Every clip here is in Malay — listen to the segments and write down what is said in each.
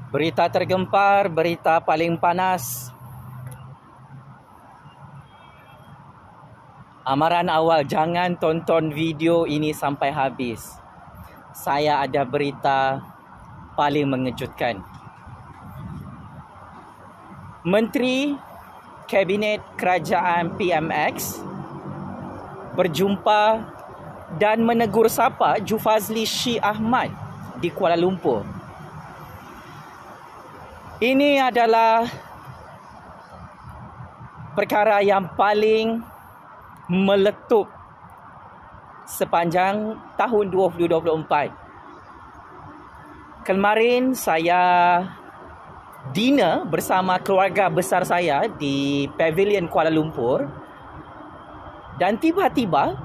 Berita tergempar, berita paling panas. Amaran awal, jangan tonton video ini sampai habis. Saya ada berita paling mengejutkan. Menteri Kabinet Kerajaan PMX berjumpa dan menegur sapa Jufazli Shee Ahmad di Kuala Lumpur. Ini adalah perkara yang paling meletup sepanjang tahun 2024. Kemarin saya dinner bersama keluarga besar saya di Pavilion Kuala Lumpur dan tiba-tiba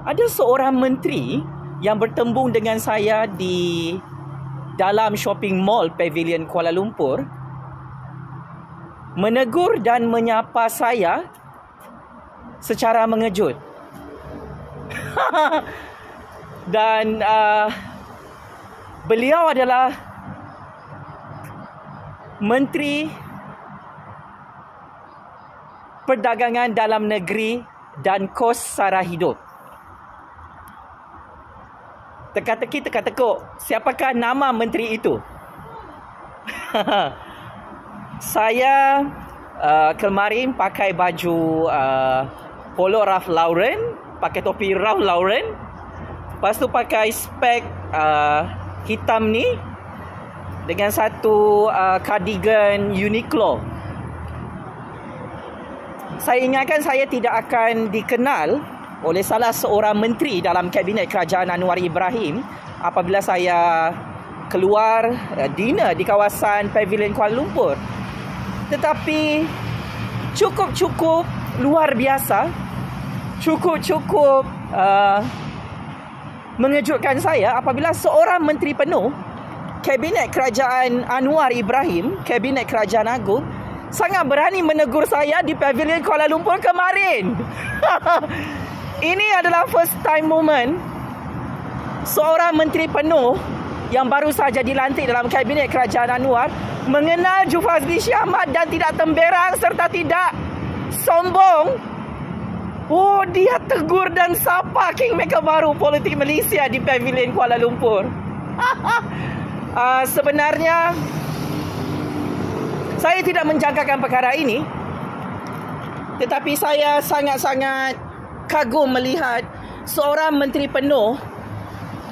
ada seorang menteri yang bertembung dengan saya di dalam shopping mall Pavilion Kuala Lumpur menegur dan menyapa saya secara mengejut. Dan beliau adalah Menteri Perdagangan Dalam Negeri dan Kos Sara Hidup. Teka-teki, teka-tekuk, siapakah nama menteri itu? Saya kemarin pakai baju polo Ralph Lauren, pakai topi Ralph Lauren, lepas tu pakai spek hitam ni dengan satu cardigan Uniqlo. Saya ingatkan saya tidak akan dikenal oleh salah seorang menteri dalam Kabinet Kerajaan Anwar Ibrahim apabila saya keluar dinner di kawasan Pavilion Kuala Lumpur. Tetapi cukup luar biasa, cukup mengejutkan saya apabila seorang menteri penuh Kabinet Kerajaan Anwar Ibrahim, Kabinet Kerajaan Agung, sangat berani menegur saya di Pavilion Kuala Lumpur kemarin. Ini adalah first time moment seorang menteri penuh yang baru saja dilantik dalam Kabinet Kerajaan Anwar mengenal Jufazli Shee Ahmad dan tidak temberang serta tidak sombong. Oh, dia tegur dan sapa Kingmaker baru politik Malaysia di Pavilion Kuala Lumpur. Sebenarnya saya tidak menjangkakan perkara ini, tetapi saya sangat-sangat kagum melihat seorang menteri penuh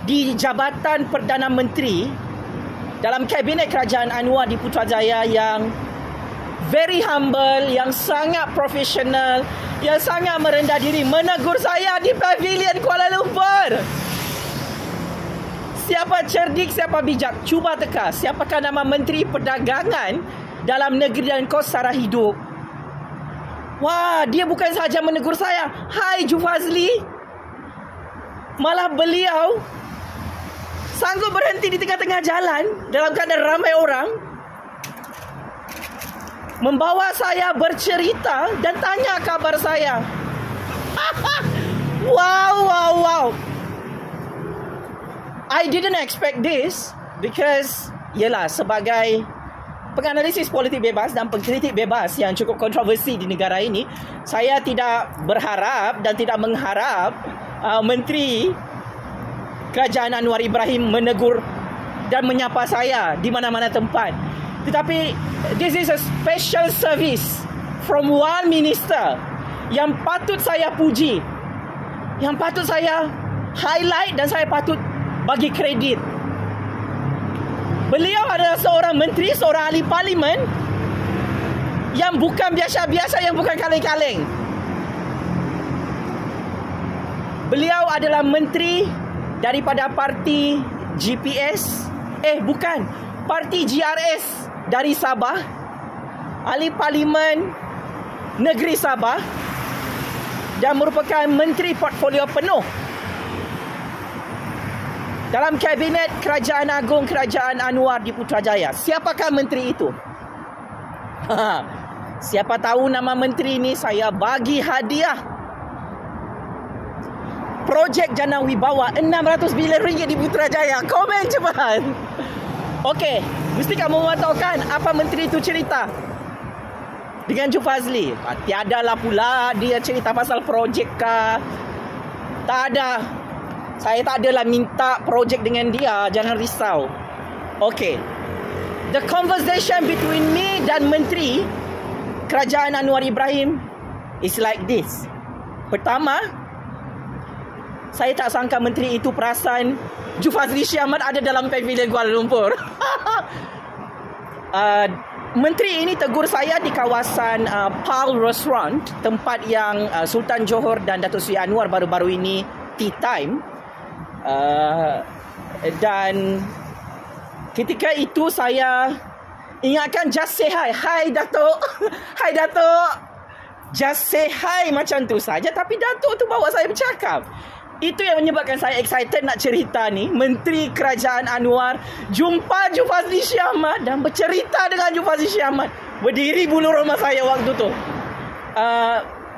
di Jabatan Perdana Menteri dalam Kabinet Kerajaan Anwar di Putrajaya yang very humble, yang sangat profesional, yang sangat merendah diri menegur saya di Pavilion Kuala Lumpur. Siapa cerdik, siapa bijak? Cuba teka, siapakah nama Menteri Perdagangan Dalam Negeri dan Kos Sara Hidup? Wah, dia bukan sahaja menegur saya, "Hai Jufazli." Malah beliau sanggup berhenti di tengah-tengah jalan dalam keadaan ramai orang, membawa saya bercerita dan tanya kabar saya. Wow. I didn't expect this because, yelah, sebagai penganalisis politik bebas dan pengkritik bebas yang cukup kontroversi di negara ini, saya tidak berharap dan tidak mengharap Menteri Kerajaan Anwar Ibrahim menegur dan menyapa saya di mana-mana tempat. Tetapi this is a special service from one minister yang patut saya puji, yang patut saya highlight dan saya patut bagi kredit. Beliau adalah seorang menteri, seorang ahli parlimen yang bukan biasa-biasa, yang bukan kaleng-kaleng. Beliau adalah menteri daripada parti GPS, parti GRS dari Sabah, ahli parlimen negeri Sabah dan merupakan menteri portfolio penuh dalam Kabinet Kerajaan Agung Kerajaan Anwar di Putrajaya. Siapakah menteri itu? Siapa tahu nama menteri ini, saya bagi hadiah projek Jana Wibawa RM600 bilion di Putrajaya. Komen cepat. Okey, mesti kamu mahu tahu kan apa menteri itu cerita dengan Jufazli. Tiadalah pula dia cerita pasal projek kah. Tak ada. Saya tak adalah minta projek dengan dia, jangan risau. Okey. The conversation between me dan menteri kerajaan Anwar Ibrahim is like this. Pertama, saya tak sangka menteri itu perasan Jufazli Syahmat ada dalam pavilion Kuala Lumpur. Menteri ini tegur saya di kawasan Pal Restaurant, tempat yang Sultan Johor dan Datuk Seri Anwar baru-baru ini tea time. Dan ketika itu saya ingatkan, just say hi. Hai Datuk. Hai Datuk. Just say hi macam tu saja. Tapi Datuk tu bawa saya bercakap. Itu yang menyebabkan saya excited nak cerita ni. Menteri Kerajaan Anwar jumpa Jufazli Syahmat dan bercerita dengan Jufazli Syahmat. Berdiri bulu roma saya waktu tu.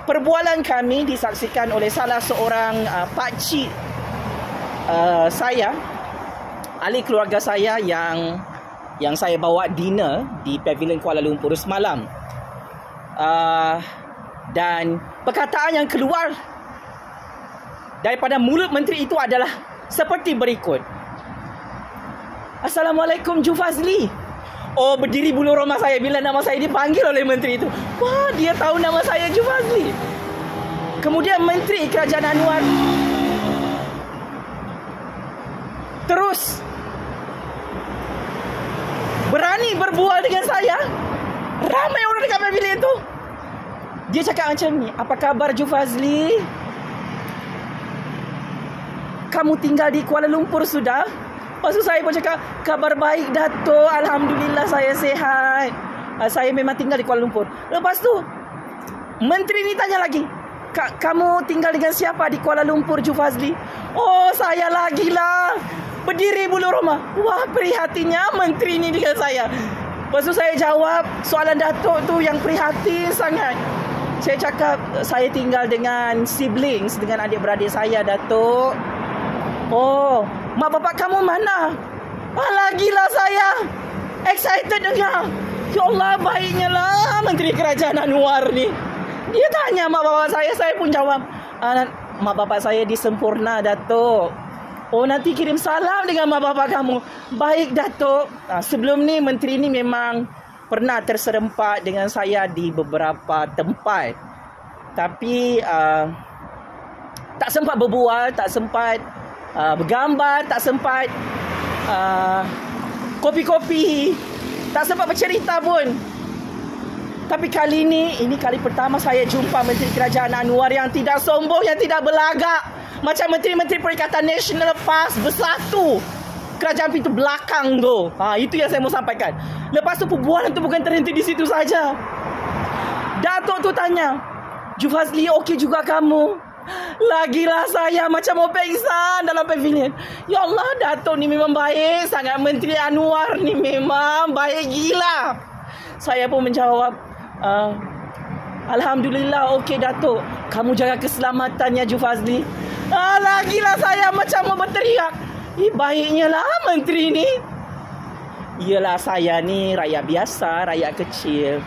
Perbualan kami disaksikan oleh salah seorang pakcik saya, ahli keluarga saya yang saya bawa dinner di Pavilion Kuala Lumpur semalam. Dan perkataan yang keluar daripada mulut menteri itu adalah seperti berikut. Assalamualaikum Jufazli. Oh, berdiri bulu roma saya bila nama saya dipanggil oleh menteri itu. Wah, dia tahu nama saya Jufazli. Kemudian menteri Kerajaan Anwar terus berani berbual dengan saya. Ramai orang dekat pavilion itu. Dia cakap macam ni, apa khabar Jufazli? Kamu tinggal di Kuala Lumpur sudah? Lepas tu saya pun cakap, kabar baik Datuk, Alhamdulillah saya sihat. Saya memang tinggal di Kuala Lumpur. Lepas tu menteri ni tanya lagi, kamu tinggal dengan siapa di Kuala Lumpur Jufazli? Oh, saya lagi lah. Berdiri bulu roma. Wah, prihatinnya menteri ni dengan saya. Lepas tu saya jawab soalan Datuk tu yang prihatin sangat. Saya cakap, saya tinggal dengan siblings, dengan adik-beradik saya Datuk. Oh, mak bapak kamu mana? Lagilah saya excited dengar. Ya Allah, baiknya lah menteri Kerajaan Anwar ni. Dia tanya mak bapak saya pun jawab, mak bapak saya di Sempurna Datuk. Oh, nanti kirim salam dengan mak bapak kamu. Baik Datuk. Sebelum ni menteri ni memang pernah terserempak dengan saya di beberapa tempat. Tapi tak sempat berbual, tak sempat bergambar, tak sempat kopi-kopi, tak sempat bercerita pun. Tapi kali ini kali pertama saya jumpa Menteri Kerajaan Anwar yang tidak sombong, yang tidak berlagak. Macam Menteri-Menteri Perikatan Nasional PAS bersatu kerajaan pintu belakang tu. Itu yang saya mau sampaikan. Lepas tu perbualan tu bukan terhenti di situ saja. Datuk tu tanya, Jufazli, okey juga kamu? Lagilah saya macam mau pengsan dalam pavilion. Ya Allah, Datuk ni memang baik sangat. Menteri Anwar ni memang baik gila. Saya pun menjawab, Alhamdulillah, okey Datuk. Kamu jaga keselamatannya Jufazli. Lagilah saya macam mau berteriak. Baiknya lah menteri ni. Yelah, saya ni rakyat biasa, rakyat kecil.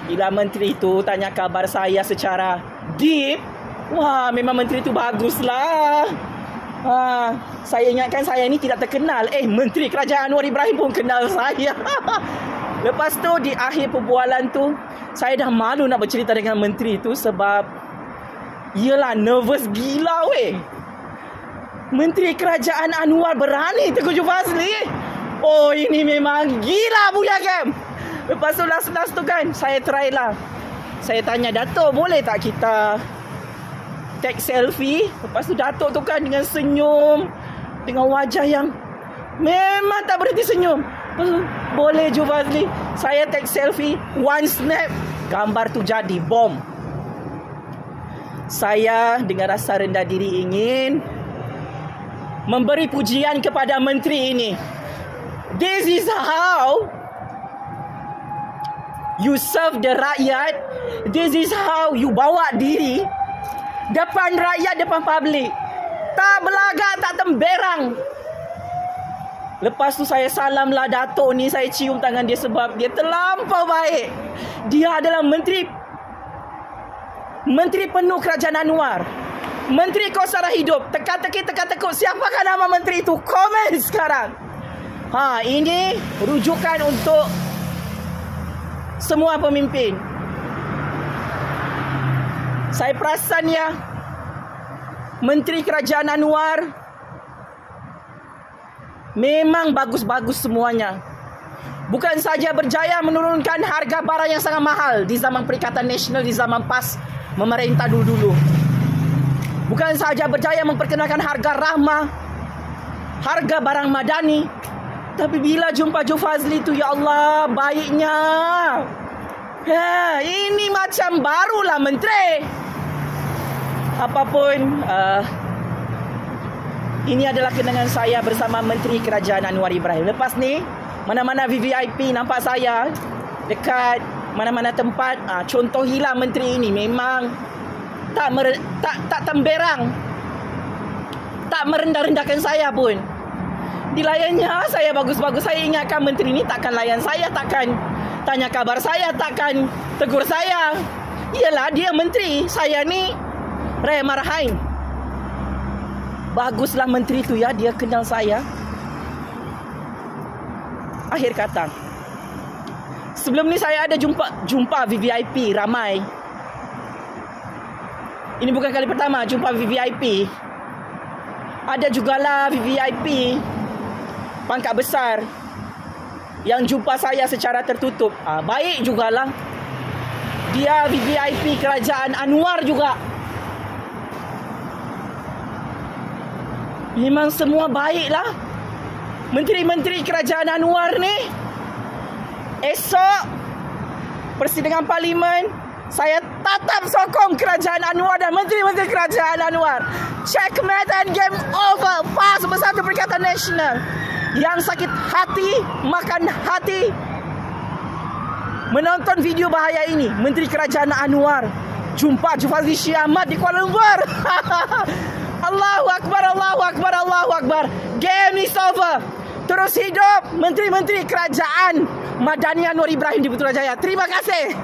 Bila menteri tu tanya kabar saya secara deep, wah, memang menteri tu baguslah. Saya ingatkan saya ni tidak terkenal. Menteri Kerajaan Anwar Ibrahim pun kenal saya. Lepas tu di akhir perbualan tu, saya dah malu nak bercerita dengan menteri tu sebab yelah, nervous gila weh. Menteri Kerajaan Anwar berani tegur Jufazli. Oh, ini memang gila punya game. Lepas tu last tu kan, saya try lah. Saya tanya Datuk, boleh tak kita take selfie? Lepas tu Datuk tu kan dengan senyum, dengan wajah yang memang tak berhenti senyum. Lepas tu, boleh Jufazli, saya take selfie, one snap, gambar tu jadi bom. Saya dengan rasa rendah diri ingin memberi pujian kepada menteri ini. This is how you serve the rakyat. This is how you bawa diri depan rakyat, depan publik. Tak belagak, tak temberang. Lepas tu saya salamlah Datuk ni, saya cium tangan dia sebab dia terlampau baik. Dia adalah Menteri penuh Kerajaan Anwar. Menteri Kos Sara Hidup. Teka-teki, teka-tekuk. Siapakah nama menteri itu? Komen sekarang. Ini rujukan untuk semua pemimpin. Saya perasan ya, Menteri Kerajaan Anwar memang bagus-bagus semuanya. Bukan saja berjaya menurunkan harga barang yang sangat mahal di zaman Perikatan Nasional, di zaman PAS memerintah dulu-dulu. Bukan saja berjaya memperkenalkan harga rahmah, harga barang madani. Tapi bila jumpa Joe Fazli tu, ya Allah, baiknya. Ini macam barulah menteri. Apapun, ini adalah kenangan saya bersama Menteri Kerajaan Anwar Ibrahim. Lepas ni, mana-mana VVIP nampak saya dekat mana-mana tempat, contohilah menteri ini memang tak temberang, tak merendah-rendahkan saya pun. Dilayannya saya bagus-bagus. Saya ingatkan menteri ini takkan layan saya, takkan tanya kabar saya, takkan tegur saya. Iyalah, dia menteri, saya ni Raya Marahain. Baguslah menteri tu ya, dia kenal saya. Akhir kata, sebelum ni saya ada jumpa VVIP ramai. Ini bukan kali pertama jumpa VVIP. Ada jugalah VVIP pangkat besar yang jumpa saya secara tertutup. Baik jugalah. Dia VVIP Kerajaan Anwar juga. Memang semua baiklah. Menteri-menteri Kerajaan Anwar ni. Esok persidangan Parlimen, saya tatap sokong Kerajaan Anwar dan Menteri-Menteri Kerajaan Anwar. Checkmate and game over. PAS bersatu Perikatan Nasional. Yang sakit hati, makan hati menonton video bahaya ini. Menteri Kerajaan Anwar jumpa Joe Fazli Shee Ahmad di Kuala Lumpur. Allahu Akbar, Allahu Akbar, Allahu Akbar. Game is over. Terus hidup Menteri-Menteri Kerajaan Madani Anwar Ibrahim di Putrajaya. Terima kasih.